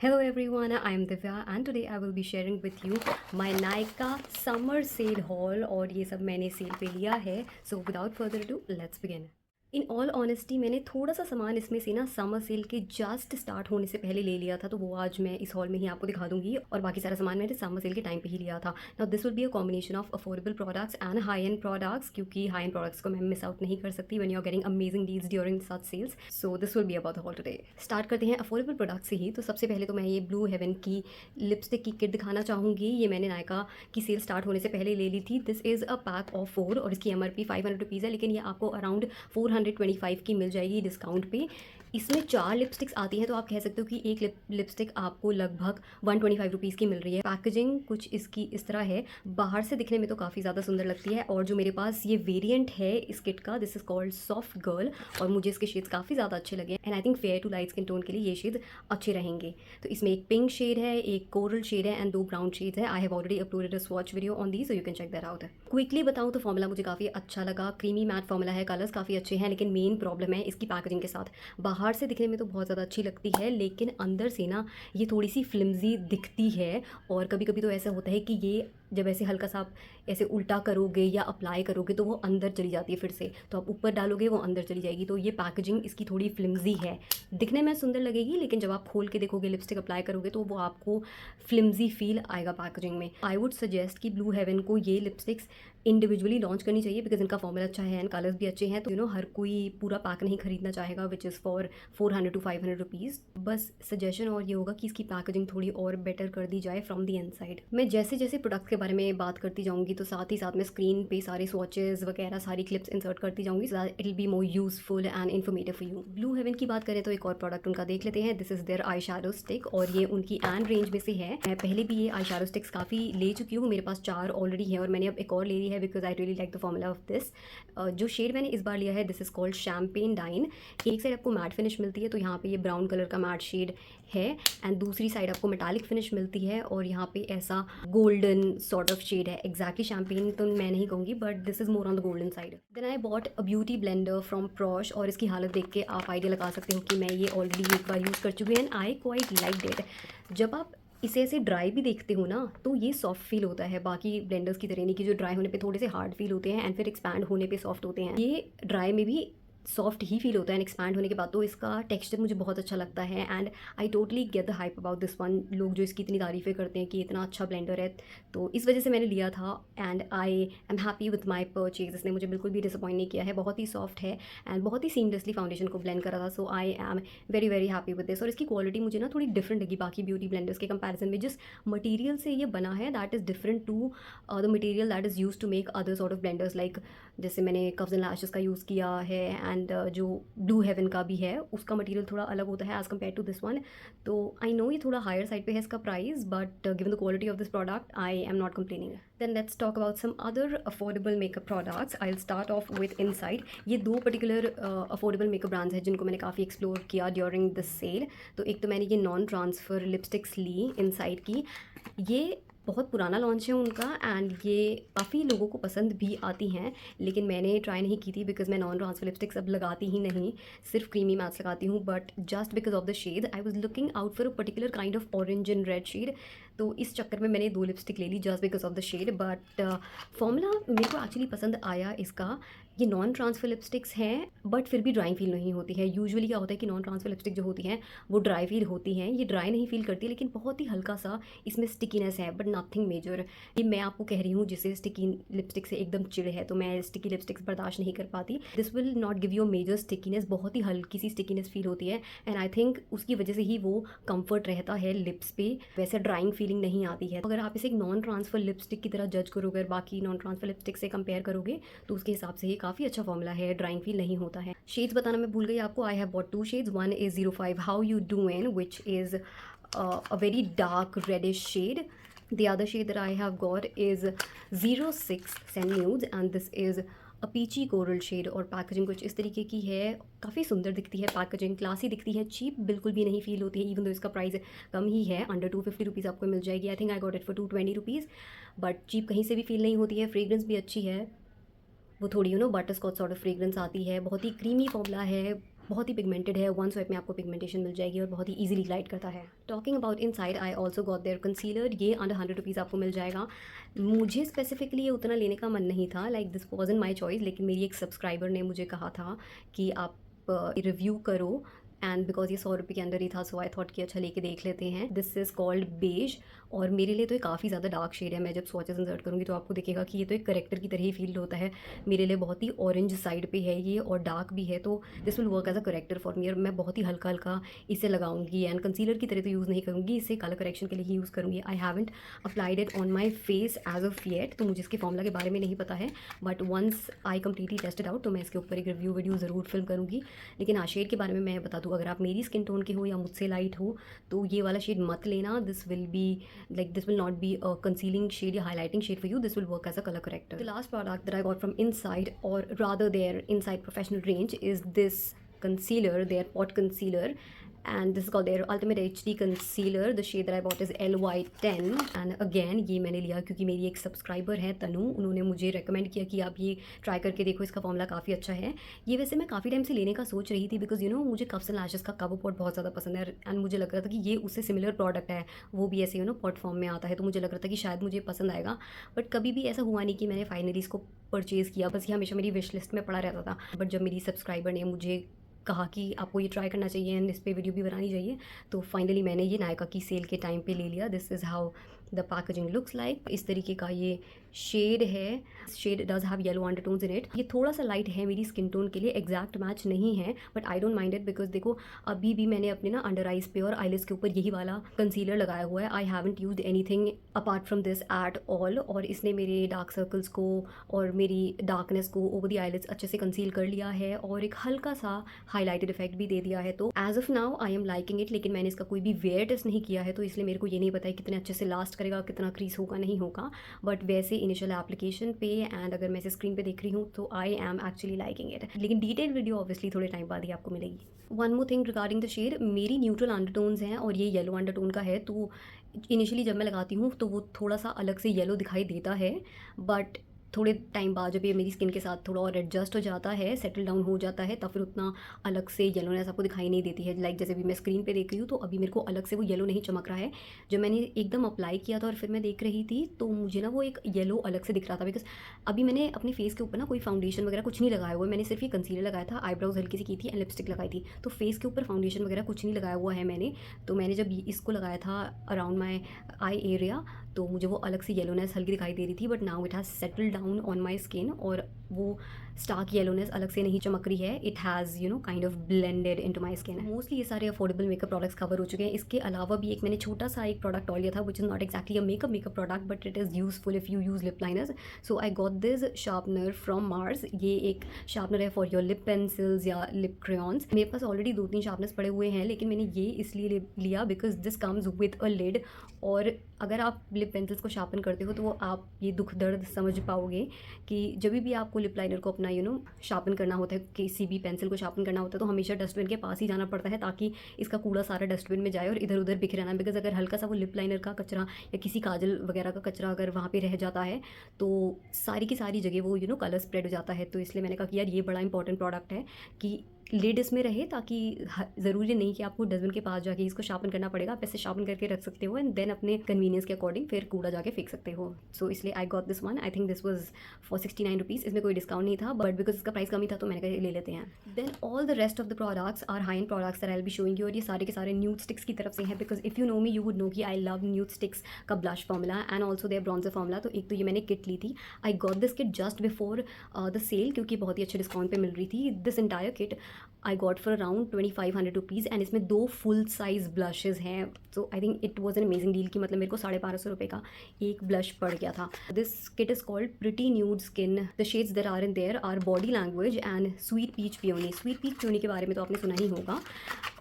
Hello everyone, I am Divya and today I will be sharing with you my Nykaa summer sale haul और ये सब मैंने cell पे लिया है. So without further ado, let's begin. In all honesty मैंने थोड़ा सा सामान इसमें से ना समर सेल के जस्ट स्टार्ट होने से पहले ले लिया था, तो वो आज मैं इस हॉल में ही आपको दिखा दूंगी. और बाकी सारा सामान मैंने समर सेल के टाइम पे ही लिया था. Now this will be a combination of affordable products and high end products, क्योंकि हाई एंड प्रोडक्ट्स को मैं मिस आउट नहीं कर सकती when you are getting amazing deals during such sales. So this will be about the haul today. Start करते हैं affordable product से ही. तो सबसे पहले तो मैं ये ब्लू हेवन की लिपस्टिक की किट दिखाना चाहूँगी. ये मैंने नायका की सेल स्टार्ट होने से पहले ले ली थी. This is a pack of 4 और इसकी MRP 500 रुपीज़ है, लेकिन ये आपको अराउंड 425 की मिल जाएगी डिस्काउंट पे. इसमें 4 लिपस्टिक्स आती हैं, तो आप कह सकते हो कि एक लिपस्टिक आपको लगभग 125 रुपीज़ की मिल रही है. पैकेजिंग कुछ इसकी इस तरह है. बाहर से दिखने में तो काफ़ी ज़्यादा सुंदर लगती है. और जो मेरे पास ये वेरिएंट है इस किट का, this is called soft girl, और मुझे इसके शेड्स काफ़ी ज़्यादा अच्छे लगे and I think fair to light skin tone के लिए ये शेड्स अच्छे रहेंगे. तो इसमें एक पिंक शेड है, एक कोरल शेड है एंड 2 ब्राउन शेड्स है. I have already uploaded a swatch video on the, so you can check that out. Quickly बताऊँ तो फॉर्मूला मुझे काफ़ी अच्छा लगा. क्रीमी मैट फॉर्मूला है, कलर्स काफ़ी अच्छे हैं, लेकिन मेन प्रॉब्लम है इसकी पैकेजिंग के साथ. बाहर से दिखने में तो बहुत ज़्यादा अच्छी लगती है, लेकिन अंदर से ना ये थोड़ी सी फ्लिमजी दिखती है. और कभी कभी तो ऐसा होता है कि ये जब ऐसे हल्का सा आप ऐसे उल्टा करोगे या अप्लाई करोगे तो वो अंदर चली जाती है फिर से. तो आप ऊपर डालोगे वो अंदर चली जाएगी. तो ये पैकेजिंग इसकी थोड़ी फ्लिमजी है. दिखने में सुंदर लगेगी, लेकिन जब आप खोल के देखोगे, लिपस्टिक अप्लाई करोगे, तो वो आपको फ्लिमजी फील आएगा पैकेजिंग में. आई वुड सजेस्ट कि ब्लू हेवन को ये लिपस्टिक्स इंडिविजुअली लॉन्च करनी चाहिए, बिकॉज इनका फॉर्मूला अच्छा है एंड कलर्स भी अच्छे हैं. तो हर कोई पूरा पैक नहीं खरीदना चाहेगा, which is for 400 to 500 rupees. बस सजेशन और ये होगा कि इसकी पैकेजिंग थोड़ी और बेटर कर दी जाए फ्रॉम दी इनसाइड. मैं जैसे जैसे प्रोडक्ट के बारे में बात करती जाऊँगी, तो साथ ही साथ मैं स्क्रीन पे सारे स्वॉचेस वगैरह सारी क्लिप्स इंसर्ट करती जाऊँगी, so that it will be more useful and informative for you. Blue Heaven की बात करें तो एक और प्रोडक्ट उनका देख लेते हैं. This is their eye shadow stick, और ये उनकी एंड रेंज में से है. मैं पहले भी ये आई शैडो स्टिक्स काफ़ी ले चुकी हूँ. मेरे पास 4 ऑलरेडी है और मैंने अब एक और ले ली है, because I really like the formula of this. जो शेड मैंने इस बार लिया है, this is called champagne dine. एक साइड आपको मैट फिनिश मिलती है, तो यहाँ पे ये ब्राउन कलर का मैट शेड है, एंड दूसरी साइड आपको मेटालिक फिनिश मिलती है, और यहाँ पे ऐसा गोल्डन सॉर्ट ऑफ शेड है. एग्जैक्टली शैम्पेन तो मैं नहीं कहूँगी, but this is more on the golden side. Then I bought a beauty blender from Prosh, और इसकी हालत देख के आप आइडिया लगा सकते हो कि मैं ये ऑलरेडी एक बार यूज़ कर चुकी हूँ and I quite like it. जब आप इसे ऐसे ड्राई भी देखते हो ना, तो ये सॉफ्ट फील होता है. बाकी ब्लेंडर्स की तरह नहीं कि जो ड्राई होने पे थोड़े से हार्ड फील होते हैं एंड फिर एक्सपैंड होने पे सॉफ्ट होते हैं. ये ड्राई में भी सॉफ्ट ही फील होता है एंड एक्सपैंड होने के बाद. तो इसका टेक्सचर मुझे बहुत अच्छा लगता है and I totally get the hype about this one. लोग जो इसकी इतनी तारीफ़ें करते हैं कि इतना अच्छा ब्लेंडर है, तो इस वजह से मैंने लिया था and I am happy with my purchase. इसने मुझे बिल्कुल भी डिसअपॉइंट नहीं किया है. बहुत ही सॉफ्ट है एंड बहुत ही सीमलेसली फाउंडेशन को ब्लेंड करा था. So I am very very happy with this. और इसकी क्वालिटी मुझे ना थोड़ी डिफरेंट लगी बाकी ब्यूटी ब्लेंडर्स के कंपैरिजन में. जिस मटेरियल से ये बना है, that is different to the material that is use to make other sort of blenders. Like जैसे मैंने कर्व्स एंड लैशेस का यूज़ किया है, एंड जो ब्लू हेवन का भी है, उसका मटेरियल थोड़ा अलग होता है as compare to this one. तो आई नो ये थोड़ा हायर साइड पे है इसका price, but given the quality of this product I am not complaining. Then let's talk about some other affordable makeup products. I will start off with Insight. ये 2 particular affordable makeup brands हैं जिनको मैंने काफ़ी explore किया during this cell. तो एक तो मैंने ये नॉन ट्रांसफ़र लिपस्टिक्स ली इनसाइड की. ये बहुत पुराना लॉन्च है उनका एंड ये काफ़ी लोगों को पसंद भी आती हैं, लेकिन मैंने ट्राई नहीं की थी बिकॉज मैं नॉन ट्रांसफर लिपस्टिक्स अब लगाती ही नहीं, सिर्फ क्रीमी मैट्स लगाती हूँ. But just because of the shade I was looking out for a particular kind of orange and red shade. तो इस चक्कर में मैंने 2 लिपस्टिक ले ली just because of the shade. But formula मेरे को एक्चुअली पसंद आया इसका. ये नॉन ट्रांसफर लिपस्टिक्स हैं, बट फिर भी ड्राई फील नहीं होती है. यूजुअली क्या होता है कि नॉन ट्रांसफर लिपस्टिक जो होती हैं वो ड्राई फील होती हैं. ये ड्राई नहीं फील करती, लेकिन बहुत ही हल्का सा इसमें स्टिकीनेस है, बट नथिंग मेजर. ये मैं आपको कह रही हूँ जिसे स्टिकी लिपस्टिक से एकदम चिड़ है, तो मैं स्टिकी लिपस्टिक्स बर्दाश्त नहीं कर पाती. This will not give you major stickiness. बहुत ही हल्की सी स्टिकीनेस फील होती है एंड आई थिंक उसकी वजह से ही वो कंफर्ट रहता है लिप्स पे. वैसे ड्राइंग फीलिंग नहीं आती है. अगर आप इसे एक नॉन ट्रांसफर लिपस्टिक की तरह जज करोगे, बाकी नॉन ट्रांसफर लिपस्टिक से कंपेयर करोगे, तो उसके हिसाब से ये काफ़ी अच्छा फॉर्मूला है. ड्राइंग फील नहीं होता है. शेड्स बताना मैं भूल गई आपको. I have bought 2 shades. One is 05 how you doing, which is a very dark reddish shade. The other shade that I have got is 06 Sand Nudes, and this is a peachy coral shade. और packaging कुछ इस तरीके की है. काफ़ी सुंदर दिखती है पैकेजिंग, क्लासी दिखती है, चीप बिल्कुल भी नहीं फील होती है. इवन दो इसका प्राइस कम ही है, अंडर 250 रुपीज़ आपको मिल जाएगी. I think I got it for 220 rupees. But cheap कहीं से भी फील नहीं होती है. फ्रेग्रेंस भी अच्छी है, वो थोड़ी butterscotch sort of fragrance आती है. बहुत ही क्रीमी फॉर्मूला है, बहुत ही पिगमेंटेड है, वन स्वाइप में आपको पिगमेंटेशन मिल जाएगी और बहुत ही ईजिली ग्लाइड करता है। Talking about Insight, I also got their concealer, ये अंडर 100 रुपीज़ आपको मिल जाएगा। मुझे स्पेसिफिकली ये उतना लेने का मन नहीं था, लाइक दिस वॉजन माई चॉइस, लेकिन मेरी एक सब्सक्राइबर ने मुझे कहा था कि आप रिव्यू करो, एंड बिकॉज ये 100 रुपये के अंदर ही था, सो आई थॉट कि अच्छा लेके देख लेते हैं। दिस इज़ कॉल्ड बेज, और मेरे लिए तो ये काफ़ी ज़्यादा डार्क शेड है। मैं जब स्वॉचेस इंसर्ट करूँगी तो आपको दिखेगा कि ये तो एक करेक्टर की तरह ही फील होता है। मेरे लिए बहुत ही ऑरेंज साइड पे है ये और डार्क भी है, तो this will work as a corrector for me. और मैं बहुत ही हल्का हल्का इसे लगाऊंगी, एंड कंसीलर की तरह तो यूज़ नहीं करूँगी, इसे कलर करेक्शन के लिए ही यूज़ करूँगी। I haven't applied it on my face as of yet, तो मुझे इसके फॉर्मूला के बारे में नहीं पता है, but once I completely tested out तो मैं इसके ऊपर एक रिव्यू वीडियो ज़रूर फिल्म करूँगी। लेकिन हाँ, शेड के बारे में मैं बता दूँ, अगर आप मेरी स्किन टोन के हो या मुझसे लाइट हो तो ये वाला शेड मत लेना। This will be like this will not be a concealing shade या highlighting shade for you. This will work as a color corrector. The last product that I got from Inside, or rather their Inside Professional range, is this concealer, their pot concealer, and this is called their Ultimate HD Concealer. The shade that I bought is LY10, and again ये मैंने लिया क्योंकि मेरी एक subscriber है तनु, उन्होंने मुझे recommend किया कि आप ये ट्राई करके देखो, इसका फॉर्मूला काफ़ी अच्छा है। ये वैसे मैं काफ़ी टाइम से लेने का सोच रही थी, बिकॉज मुझे कप्स एंड लैशेस का कवर पॉट बहुत ज़्यादा पसंद है, एंड मुझे लग रहा था कि ये उससे सिमिलर प्रोडक्ट है, वो भी ऐसे पॉट फॉर्म में आता है, तो मुझे लग रहा था कि शायद मुझे पसंद आएगा, बट कभी भी ऐसा हुआ नहीं कि मैंने फाइनली इसको परचेज़ किया। बस ये हमेशा मेरी विश लिस्ट में पड़ा रहता था, बट जब मेरी सब्सक्राइबर ने मुझे कहा कि आपको ये ट्राई करना चाहिए एंड इस पर वीडियो भी बनानी चाहिए, तो फाइनली मैंने ये नायका की सेल के टाइम पे ले लिया। This is how the packaging looks like. इस तरीके का ये शेड है। Shade does have yellow undertones in it. ये थोड़ा सा लाइट है मेरी स्किन टोन के लिए, एग्जैक्ट मैच नहीं है, but I don't mind it, because देखो अभी भी मैंने अपने ना अंडर आइज पे और आईलिड्स के ऊपर यही वाला कंसीलर लगाया हुआ है। I haven't used anything apart from this at all, और इसने मेरे डार्क सर्कल्स को और मेरी डार्कनेस को ओवर द आईलिड्स अच्छे से कंसील कर लिया है और एक हल्का सा हाईलाइटेड इफेक्ट भी दे दिया है। तो as of now I am liking it, लेकिन मैंने इसका कोई भी वेयर टेस्ट नहीं किया है, तो इसलिए मेरे को ये नहीं पता है कितने अच्छे से लास्ट करेगा, कितना क्रीज होगा नहीं होगा, बट वैसे इनिशियल एप्लीकेशन पे एंड अगर मैं इसे स्क्रीन पे देख रही हूँ तो I am actually liking it. लेकिन डिटेल वीडियो ऑब्वियसली थोड़े टाइम बाद ही आपको मिलेगी। One more thing regarding the shade, मेरी न्यूट्रल अंडरटोन्स हैं और ये येलो अंडरटोन का है, तो इनिशियली जब मैं लगाती हूँ तो वो थोड़ा सा अलग से येलो दिखाई देता है, बट थोड़े टाइम बाद जब ये मेरी स्किन के साथ थोड़ा और एडजस्ट हो जाता है, सेटल डाउन हो जाता है, तब फिर उतना अलग से येलोनेस आपको दिखाई नहीं देती है। लाइक जैसे भी मैं स्क्रीन पे देख रही हूँ तो अभी मेरे को अलग से वो येलो नहीं चमक रहा है। जब मैंने एकदम अप्लाई किया था और फिर मैं देख रही थी तो मुझे ना वो एक येलो अलग से दिख रहा था, बिकॉज अभी मैंने अपने फेस के ऊपर ना कोई फाउंडेशन वगैरह कुछ नहीं लगाया हुआ है। मैंने सिर्फ ये कंसीलर लगाया था, आईब्रोज हल्की सी की थी एंड लिपस्टिक लगाई थी, तो फेस के ऊपर फाउंडेशन वगैरह कुछ नहीं लगाया हुआ है मैंने। तो मैंने जब इसको लगाया था अराउंड माई आई एरिया तो मुझे वो अलग से येलोनेस हल्की दिखाई दे रही थी, but now it has settle down on my skin और वो स्टार्क येलोनेस अलग से नहीं चमक रही है। It has kind of blended into my skin. Mostly ये सारे अफोर्डेबल मेकअप प्रोडक्ट्स कवर हो चुके हैं। इसके अलावा भी एक मैंने छोटा सा एक प्रोडक्ट और लिया था, which is not exactly a makeup product, but it is useful if you use lip liners. So I got this sharpener from Mars. ये एक शार्पनर है फॉर योर लिप पेंसिल्स या लिप क्रेयॉन्स। मेरे पास already 2-3 sharpeners पड़े हुए हैं, लेकिन मैंने ये इसलिए लिया because this comes with a lid, और अगर आप लिप पेंसिल्स को शार्पन करते हो तो वो आप ये दुख दर्द समझ पाओगे कि जब भी आपको लिप लाइनर को अपना शार्पन करना होता है, किसी भी पेंसिल को शार्पन करना होता है, तो हमेशा डस्टबिन के पास ही जाना पड़ता है ताकि इसका कूड़ा सारा डस्टबिन में जाए और इधर उधर बिखरे ना। बिकॉज अगर हल्का सा वो लिप लाइनर का कचरा या किसी काजल वगैरह का कचरा अगर वहाँ पे रह जाता है तो सारी की सारी जगह वो कलर स्प्रेड हो जाता है। तो इसलिए मैंने कहा कि यार ये बड़ा इंपॉर्टेंट प्रोडक्ट है कि लिड इसमें रहे, ताकि ज़रूरी नहीं कि आपको डस्टबिन के पास जाके इसको शार्पन करना पड़ेगा। आप ऐसे शार्पन करके रख सकते हो एंड देन अपने कन्वीनियंस के अकॉर्डिंग फिर कूड़ा जाके फेंक सकते हो। सो इसलिए I got this one. I think this was for 69 rupees. इसमें कोई डिस्काउंट नहीं था, बट बिकॉज इसका प्राइस कम ही था तो मैंने कहा ले लेते हैं। Then all the rest of the products are high end products that I will be showing you, और ये सारे के सारे न्यूड स्टिक्स की तरफ से हैं, because if you know me you would know कि आई लव न्यूड स्टिक्स का blush formula and also their bronzer formula. तो एक तो ये मैंने किट ली थी। I got this kit just before the sale क्योंकि बहुत ही अच्छे डिस्काउंट पे मिल रही थी। This entire kit I got for around 2500 rupees and इसमें 2 फुल साइज़ ब्लशेज़ हैं। So I think it was an amazing deal कि मतलब मेरे को 1250 रुपये का एक ब्लश पड़ गया था। This kit is called pretty nude skin. The shades that are in there are body language and sweet peach peony. Sweet peach peony के बारे में तो आपने सुना ही होगा,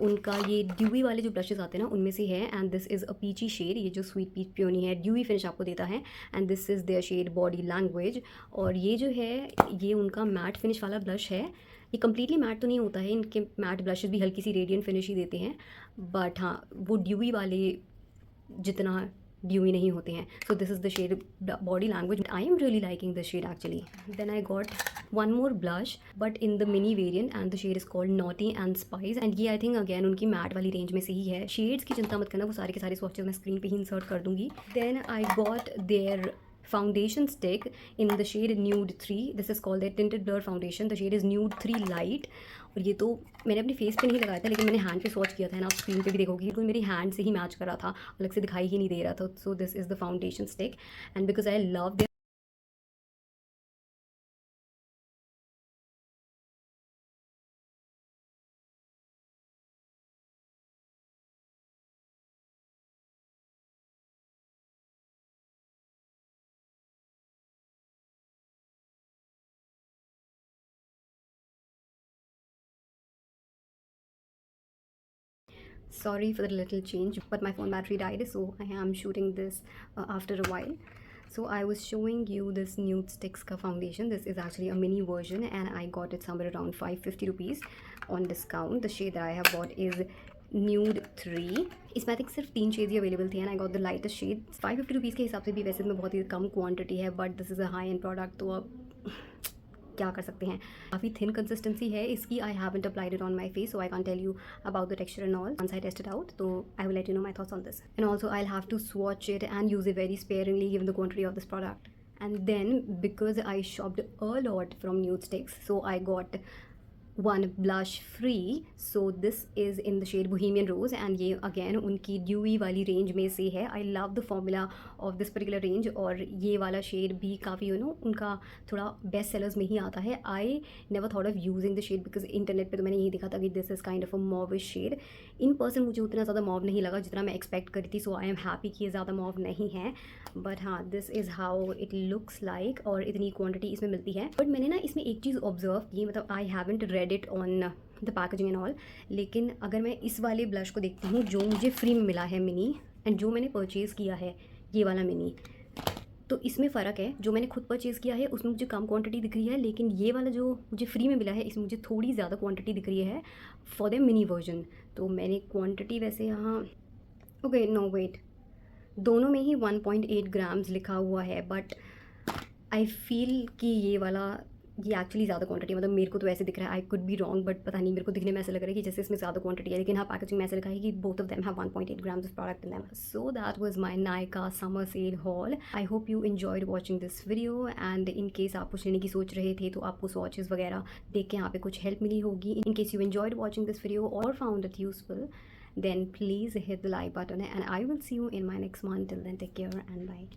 उनका ये ड्यूई वाले जो ब्लशेज़ आते हैं ना उनमें से है, and this is a peachy shade. ये जो स्वीट पीच पियोनी है ड्यूई फिनिश आपको देता है, and this is their shade body language. और ये जो है ये उनका मैट फिनिश वाला ब्लश है। ये कम्प्लीटली मैट तो नहीं होता है, इनके मैट ब्लशेस भी हल्की सी रेडियंट फिनिश ही देते हैं, बट हाँ वो ड्यूई वाले जितना ड्यूई नहीं होते हैं। So this is the shade body language. I am really liking this shade actually. Then I got one more blush but in the mini variant and the shade is called naughty and spice and ये I think again उनकी matte वाली range में से ही है। Shades की चिंता मत करना, वो सारे के सारे स्वॉचेस मैं स्क्रीन पे ही इंसर्ट कर दूंगी। Then I got their foundation stick in the shade nude 3. This is called the tinted blur foundation. The shade is nude 3 light. और ये तो मैंने अपने फेस पे नहीं लगाया था, लेकिन मैंने हैंड पे स्वॉच किया था ना, आप स्क्रीन पे भी देखोगे तो मेरी हैंड से ही मैच कर रहा था, अलग से दिखाई ही नहीं दे रहा था। सो this is the foundation stick and because I love sorry for the little change, but my phone battery died, so I am shooting this after a while. So I was showing you this nude sticks ka foundation. This is actually a mini version and I got it somewhere around 550 rupees on discount. The shade that I have bought is nude 3. इसमें आई think सिर्फ 3 shades ही available थे and I got the lightest shade. 550 rupees के हिसाब से भी वैसे में बहुत ही कम क्वांटिटी है, but this is a high end product, तो अब क्या कर सकते हैं। काफ़ी थिन कंसिस्टेंसी है इसकी। I haven't applied it on my face, so I can tell you about the texture and all once I test it out, तो I will let you know my thoughts on this and also I have to swatch it and use it very sparingly given the quantity of this product. And then because I shopped a lot from Nude Sticks, so I got one blush free. So this is in the shade Bohemian Rose and ये again उनकी dewy वाली range में से है। I love the formula of this particular range और ये वाला shade भी काफ़ी उनका थोड़ा best sellers में ही आता है। I never thought of using the shade because internet पे तो मैंने यही देखा था कि this is kind of a mauvish shade। In person मुझे उतना ज़्यादा मॉव नहीं लगा जितना मैं एक्सपेक्ट करी थी, सो आई एम हैप्पी कि ये ज़्यादा मॉव नहीं है, बट हाँ this is how it looks like और इतनी क्वांटिटी इसमें मिलती है। बट मैंने ना इसमें एक चीज़ ऑब्जर्व की, मतलब I haven't read it on the packaging and all, लेकिन अगर मैं इस वाले ब्लश को देखती हूँ जो मुझे फ्री में मिला है मिनी, एंड जो मैंने परचेज़ किया है ये वाला मिनी, तो इसमें फ़र्क है। जो मैंने खुद परचेज़ किया है उसमें मुझे कम क्वांटिटी दिख रही है, लेकिन ये वाला जो मुझे फ्री में मिला है इसमें मुझे थोड़ी ज़्यादा क्वांटिटी दिख रही है फॉर द मिनी वर्जन। तो मैंने क्वांटिटी वैसे यहाँ ओके नो वेट, दोनों में ही 1.8 ग्राम्स लिखा हुआ है, बट आई फील कि ये एक्चुअली ज़्यादा क्वांटिटी है, मतलब मेरे को तो ऐसे दिख रहा है। I could be wrong, but पता नहीं, मेरे को दिखने में ऐसा लग रहा है कि जैसे इसमें ज़्यादा क्वांटिटी है, लेकिन हाँ पैकेजिंग में ऐसा लिखा है कि both of them have 1.8 grams of product in them. So that was my Nykaa summer sale hall. I hope you enjoyed watching this video and in case आप कुछ लेने की सोच रहे थे तो आपको स्वॉचेस वगैरह देख के यहाँ पे कुछ हेल्प मिली होगी। In case you enjoyed watching this video और found it useful, then please hit the like button and I will see you in my next one. Till then, take care and bye.